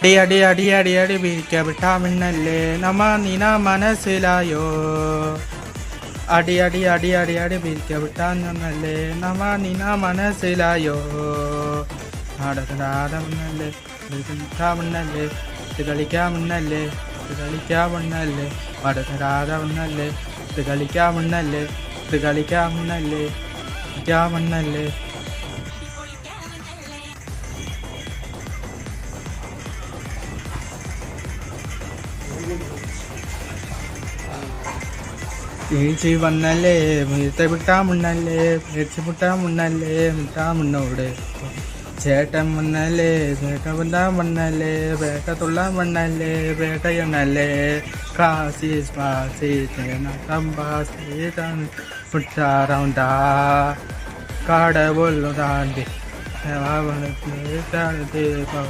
അടി അടി അടി അടി പിരിക്ക വിട്ടാമിന്നല്ലേ നമ്മ നിന മനസ്സിലായോ അടി അടി അടി അടി അടി പിരിക്ക വിട്ടാന്നല്ലേ നമ്മ നിന മനസ്സിലായോ നാടകരാധമെന്നല്ലേ കളിക്കാമെന്നല്ലേ ഇത് കളിക്കാമെന്നല്ലേ ഇത് കളിക്കാമെന്നല്ലേ നാടകരാധമെന്നല്ലേ ഇത് കളിക്കാമെന്നല്ലേ ഇത് കളിക്കാമെന്നല്ലേ കളിക്കാമെന്നല്ലേ വീഴ്ച വന്നല്ലേ വീഴ്ത്ത വിട്ടാ മുന്നല്ലേ വീഴ്ച വിട്ടാ മുന്നല്ലേ വിട്ടാ മുന്നോട് ചേട്ടൻ വന്നല്ലേ ചേട്ട വന്നാ മണ്ണല്ലേ വേട്ട തുള്ളാൻ മണ്ണല്ലേ വേട്ടയെണ്ണല്ലേ കാശി സ്വാസി തമ്പാസിതാണ് വിട്ടാറൗണ്ടാ കാട പോലും താണ്ടി